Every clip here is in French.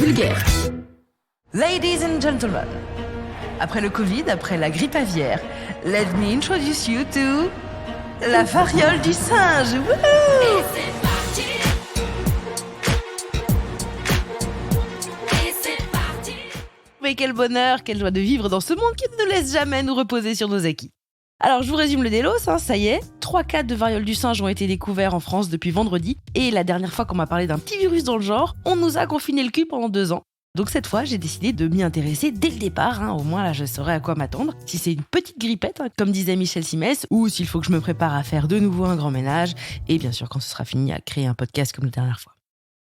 vulgaire. Ladies and gentlemen, après le Covid, après la grippe aviaire, let me introduce you to la variole du singe. Wouhou! Mais quel bonheur, quelle joie de vivre dans ce monde qui ne nous laisse jamais nous reposer sur nos acquis. Alors je vous résume le délos, ça y est, 3 cas de variole du singe ont été découverts en France depuis vendredi, et la dernière fois qu'on m'a parlé d'un petit virus dans le genre, on nous a confiné le cul pendant 2 ans. Donc cette fois, j'ai décidé de m'y intéresser dès le départ, au moins là je saurai à quoi m'attendre, si c'est une petite grippette, comme disait Michel Simès, ou s'il faut que je me prépare à faire de nouveau un grand ménage, et bien sûr quand ce sera fini à créer un podcast comme la dernière fois.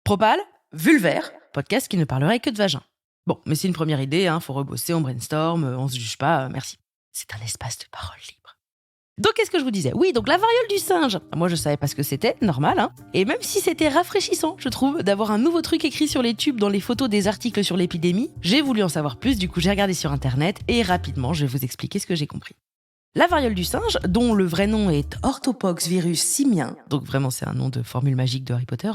Propal, vulvaire, podcast qui ne parlerait que de vagin. Bon, mais c'est une première idée, faut rebosser, on brainstorm, on se juge pas, merci. C'est un espace de parole libre. Donc, qu'est-ce que je vous disais ? Oui, donc la variole du singe. Moi, je savais pas ce que c'était, normal, Et même si c'était rafraîchissant, je trouve, d'avoir un nouveau truc écrit sur les tubes dans les photos des articles sur l'épidémie, j'ai voulu en savoir plus, du coup j'ai regardé sur internet et rapidement, je vais vous expliquer ce que j'ai compris. La variole du singe, dont le vrai nom est Orthopox virus simien, donc vraiment c'est un nom de formule magique de Harry Potter,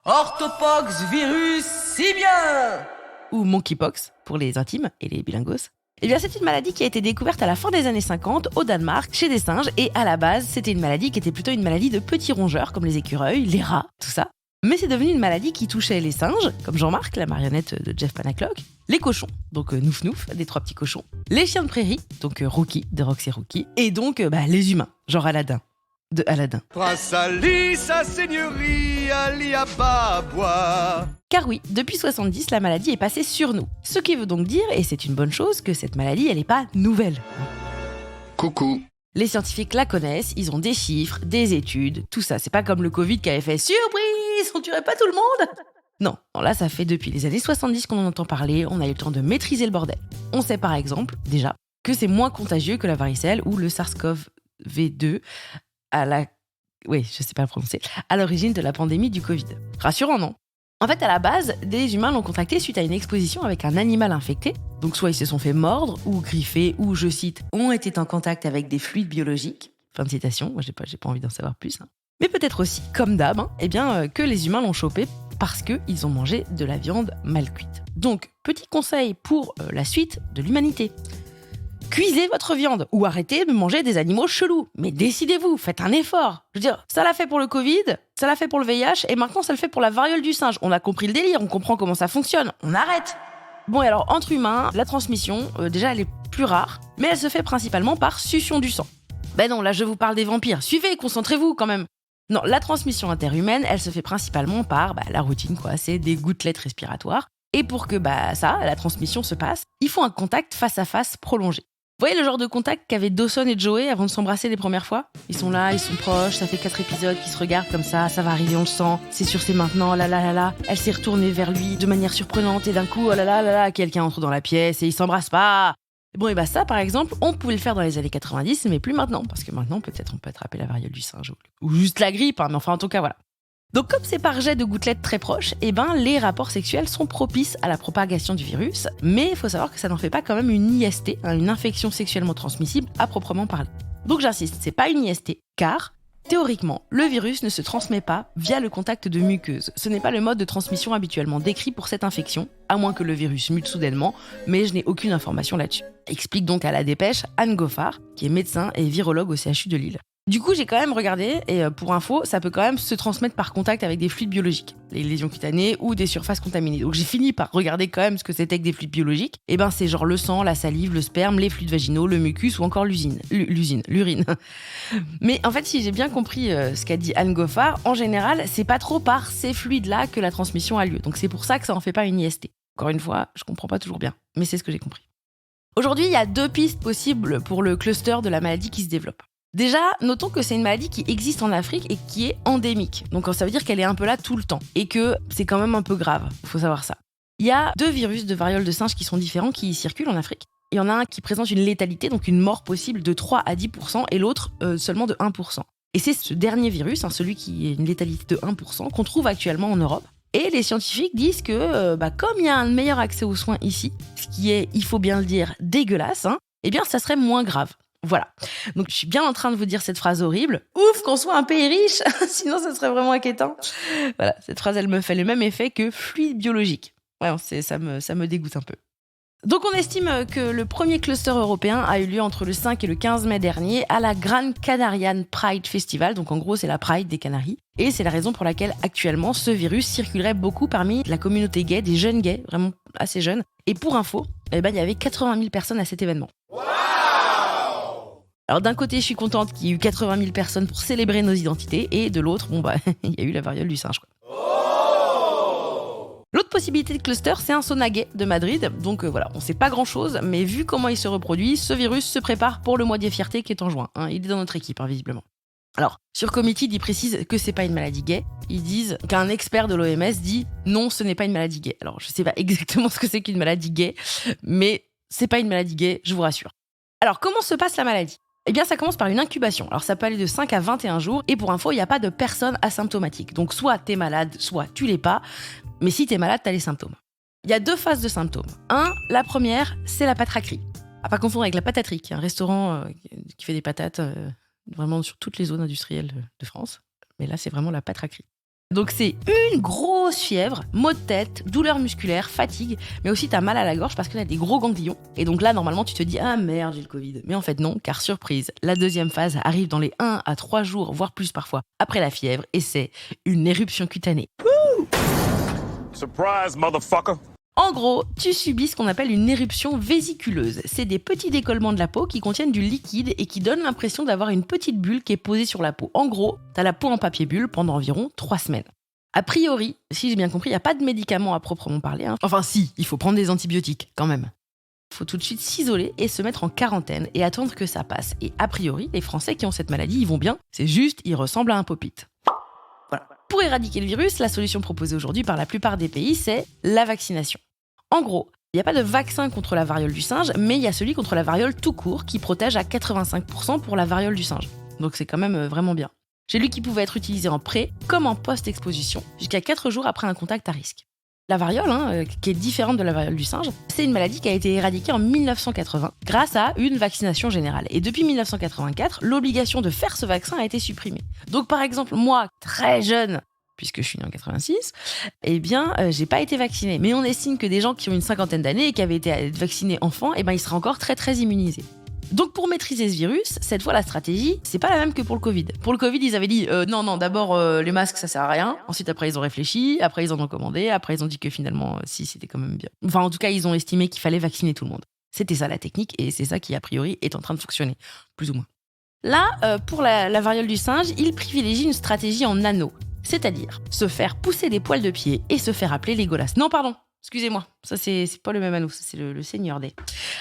Orthopox virus simien, ou monkeypox pour les intimes et les bilingos. Eh bien, c'est une maladie qui a été découverte à la fin des années 50 au Danemark, chez des singes, et à la base, c'était une maladie qui était plutôt une maladie de petits rongeurs, comme les écureuils, les rats, tout ça. Mais c'est devenu une maladie qui touchait les singes, comme Jean-Marc, la marionnette de Jeff Panaclock, les cochons, donc Nouf Nouf, des 3 petits cochons, les chiens de prairie, donc Rookie, de Roxy Rookie, et donc les humains, genre Aladdin, de Aladdin. Prince Ali, sa seigneurie, Ali Ababa. Car oui, depuis 70, la maladie est passée sur nous. Ce qui veut donc dire, et c'est une bonne chose, que cette maladie, elle n'est pas nouvelle. Coucou. Les scientifiques la connaissent, ils ont des chiffres, des études, tout ça. C'est pas comme le Covid qui avait fait « Surprise, on tuerait pas tout le monde !» Non, là ça fait depuis les années 70 qu'on en entend parler, on a eu le temps de maîtriser le bordel. On sait par exemple, déjà, que c'est moins contagieux que la varicelle ou le SARS-CoV-2 à l'origine de la pandémie du Covid. Rassurant, non ? En fait, à la base, des humains l'ont contracté suite à une exposition avec un animal infecté. Donc soit ils se sont fait mordre ou griffer ou, je cite, ont été en contact avec des fluides biologiques. Fin de citation, moi j'ai pas envie d'en savoir plus. Mais peut-être aussi, comme d'hab, que les humains l'ont chopé parce qu'ils ont mangé de la viande mal cuite. Donc, petit conseil pour la suite de l'humanité. Cuisez votre viande ou arrêtez de manger des animaux chelous. Mais décidez-vous, faites un effort. Je veux dire, ça l'a fait pour le Covid, ça l'a fait pour le VIH et maintenant ça le fait pour la variole du singe. On a compris le délire, on comprend comment ça fonctionne, on arrête. Bon et alors, entre humains, la transmission, déjà elle est plus rare, mais elle se fait principalement par succion du sang. Ben non, là je vous parle des vampires. Suivez, concentrez-vous quand même. Non, la transmission interhumaine, elle se fait principalement par la routine, c'est des gouttelettes respiratoires. Et pour que la transmission se passe, il faut un contact face à face prolongé. Vous voyez le genre de contact qu'avaient Dawson et Joey avant de s'embrasser les premières fois ? Ils sont là, ils sont proches, ça fait 4 épisodes qu'ils se regardent comme ça va arriver, on le sent, c'est sûr, c'est maintenant, là. Elle s'est retournée vers lui de manière surprenante et d'un coup, quelqu'un entre dans la pièce et ils s'embrassent pas. Bon, et ça, par exemple, on pouvait le faire dans les années 90, mais plus maintenant, parce que maintenant, peut-être, on peut attraper la variole du singe ou juste la grippe, mais enfin, en tout cas, voilà. Donc, comme c'est par jet de gouttelettes très proches, les rapports sexuels sont propices à la propagation du virus, mais il faut savoir que ça n'en fait pas quand même une IST, une infection sexuellement transmissible à proprement parler. Donc, j'insiste, c'est pas une IST, car théoriquement, le virus ne se transmet pas via le contact de muqueuses. Ce n'est pas le mode de transmission habituellement décrit pour cette infection, à moins que le virus mute soudainement, mais je n'ai aucune information là-dessus. Explique donc à la dépêche Anne Goffard, qui est médecin et virologue au CHU de Lille. Du coup, j'ai quand même regardé, et pour info, ça peut quand même se transmettre par contact avec des fluides biologiques, les lésions cutanées ou des surfaces contaminées. Donc j'ai fini par regarder quand même ce que c'était que des fluides biologiques. Et c'est genre le sang, la salive, le sperme, les fluides vaginaux, le mucus ou encore l'urine. Mais en fait, si j'ai bien compris ce qu'a dit Anne Goffard, en général, c'est pas trop par ces fluides-là que la transmission a lieu. Donc c'est pour ça que ça en fait pas une IST. Encore une fois, je comprends pas toujours bien, mais c'est ce que j'ai compris. Aujourd'hui, il y a 2 pistes possibles pour le cluster de la maladie qui se développe. Déjà, notons que c'est une maladie qui existe en Afrique et qui est endémique. Donc ça veut dire qu'elle est un peu là tout le temps et que c'est quand même un peu grave, il faut savoir ça. Il y a 2 virus de variole de singe qui sont différents, qui circulent en Afrique. Il y en a un qui présente une létalité, donc une mort possible de 3 à 10%, et l'autre seulement de 1%. Et c'est ce dernier virus, celui qui est une létalité de 1%, qu'on trouve actuellement en Europe. Et les scientifiques disent que comme il y a un meilleur accès aux soins ici, ce qui est, il faut bien le dire, dégueulasse, ça serait moins grave. Voilà. Donc, je suis bien en train de vous dire cette phrase horrible. Ouf, qu'on soit un pays riche, sinon ça serait vraiment inquiétant. Voilà, cette phrase, elle me fait le même effet que fluide biologique. Ouais, ça me dégoûte un peu. Donc on estime que le premier cluster européen a eu lieu entre le 5 et le 15 mai dernier à la Gran Canarian Pride Festival. Donc en gros, c'est la Pride des Canaries. Et c'est la raison pour laquelle actuellement ce virus circulerait beaucoup parmi la communauté gay, des jeunes gays, vraiment assez jeunes. Et pour info, il y avait 80 000 personnes à cet événement. Wow. Alors d'un côté, je suis contente qu'il y ait eu 80 000 personnes pour célébrer nos identités. Et de l'autre, il y a eu la variole du singe, quoi. L'autre possibilité de cluster, c'est un sauna gay de Madrid. Donc voilà, on sait pas grand-chose, mais vu comment il se reproduit, ce virus se prépare pour le mois des fiertés qui est en juin. Il est dans notre équipe, visiblement. Alors, sur Committed, ils précisent que c'est pas une maladie gay. Ils disent qu'un expert de l'OMS dit non, ce n'est pas une maladie gay. Alors, je sais pas exactement ce que c'est qu'une maladie gay, mais c'est pas une maladie gay, je vous rassure. Alors, comment se passe la maladie ? Eh bien, ça commence par une incubation. Alors, ça peut aller de 5 à 21 jours. Et pour info, il n'y a pas de personne asymptomatique. Donc, soit t'es malade, soit tu l'es pas. Mais si t'es malade, t'as les symptômes. Il y a 2 phases de symptômes. La première, c'est la patraquerie. À pas confondre avec la pataterie, qui est un restaurant qui fait des patates vraiment sur toutes les zones industrielles de France. Mais là, c'est vraiment la patraquerie. Donc, c'est une grosse fièvre, maux de tête, douleur musculaire, fatigue, mais aussi t'as mal à la gorge parce que t'as des gros ganglions. Et donc là, normalement, tu te dis « Ah merde, j'ai le Covid ». Mais en fait, non, car surprise, la deuxième phase arrive dans les 1 à 3 jours, voire plus parfois, après la fièvre, et c'est une éruption cutanée. Wouh ! Surprise, motherfucker! En gros, tu subis ce qu'on appelle une éruption vésiculeuse. C'est des petits décollements de la peau qui contiennent du liquide et qui donnent l'impression d'avoir une petite bulle qui est posée sur la peau. En gros, t'as la peau en papier bulle pendant environ 3 semaines. A priori, si j'ai bien compris, il n'y a pas de médicaments à proprement parler. Enfin si, il faut prendre des antibiotiques quand même. Il faut tout de suite s'isoler et se mettre en quarantaine et attendre que ça passe. Et a priori, les Français qui ont cette maladie, ils vont bien. C'est juste, ils ressemblent à un pop-it. Voilà. Pour éradiquer le virus, la solution proposée aujourd'hui par la plupart des pays, c'est la vaccination. En gros, il n'y a pas de vaccin contre la variole du singe, mais il y a celui contre la variole tout court qui protège à 85% pour la variole du singe. Donc c'est quand même vraiment bien. J'ai lu qu'il pouvait être utilisé en pré comme en post-exposition, jusqu'à 4 jours après un contact à risque. La variole, qui est différente de la variole du singe, c'est une maladie qui a été éradiquée en 1980 grâce à une vaccination générale. Et depuis 1984, l'obligation de faire ce vaccin a été supprimée. Donc par exemple, moi, très jeune, puisque je suis née en 86, j'ai pas été vaccinée. Mais on estime que des gens qui ont une cinquantaine d'années et qui avaient été vaccinés enfants, ils seraient encore très très immunisés. Donc pour maîtriser ce virus, cette fois la stratégie, c'est pas la même que pour le Covid. Pour le Covid, ils avaient dit non, d'abord les masques ça sert à rien. Ensuite après ils ont réfléchi, après ils en ont commandé, après ils ont dit que finalement si c'était quand même bien. Enfin en tout cas ils ont estimé qu'il fallait vacciner tout le monde. C'était ça la technique et c'est ça qui a priori est en train de fonctionner, plus ou moins. Là, pour la variole du singe, ils privilégient une stratégie en anneau, c'est-à-dire se faire pousser des poils de pied et se faire appeler Légolas. Non pardon, excusez-moi, ça c'est pas le même anneau, ça c'est le Seigneur des...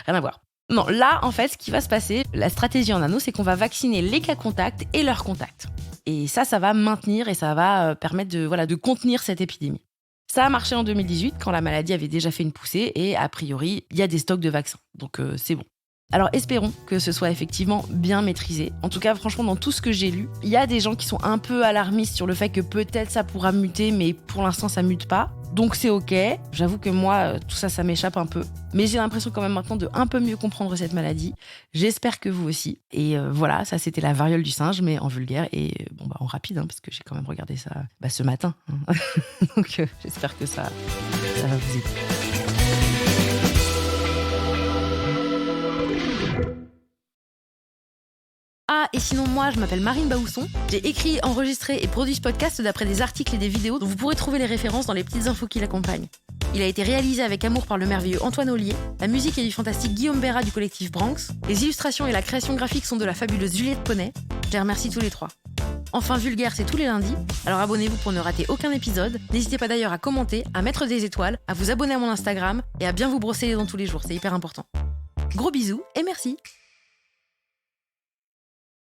Rien à voir. Non, là, en fait, ce qui va se passer, la stratégie en anneau, c'est qu'on va vacciner les cas contacts et leurs contacts. Et ça va maintenir et ça va permettre de contenir cette épidémie. Ça a marché en 2018, quand la maladie avait déjà fait une poussée, et a priori, il y a des stocks de vaccins. Donc, c'est bon. Alors, espérons que ce soit effectivement bien maîtrisé. En tout cas, franchement, dans tout ce que j'ai lu, il y a des gens qui sont un peu alarmistes sur le fait que peut-être ça pourra muter, mais pour l'instant, ça mute pas. Donc c'est ok, j'avoue que moi, tout ça m'échappe un peu. Mais j'ai l'impression quand même maintenant de un peu mieux comprendre cette maladie. J'espère que vous aussi. Et voilà, ça c'était la variole du singe, mais en vulgaire et en rapide, parce que j'ai quand même regardé ça ce matin. Donc j'espère que ça va vous aider. Ah, et sinon, moi, je m'appelle Marine Baousson. J'ai écrit, enregistré et produit ce podcast d'après des articles et des vidéos dont vous pourrez trouver les références dans les petites infos qui l'accompagnent. Il a été réalisé avec amour par le merveilleux Antoine Ollier. La musique est du fantastique Guillaume Béra du collectif Branx. Les illustrations et la création graphique sont de la fabuleuse Juliette Poney. Je les remercie tous les 3. Enfin, Vulgaire, c'est tous les lundis. Alors abonnez-vous pour ne rater aucun épisode. N'hésitez pas d'ailleurs à commenter, à mettre des étoiles, à vous abonner à mon Instagram et à bien vous brosser les dents tous les jours. C'est hyper important. Gros bisous et merci.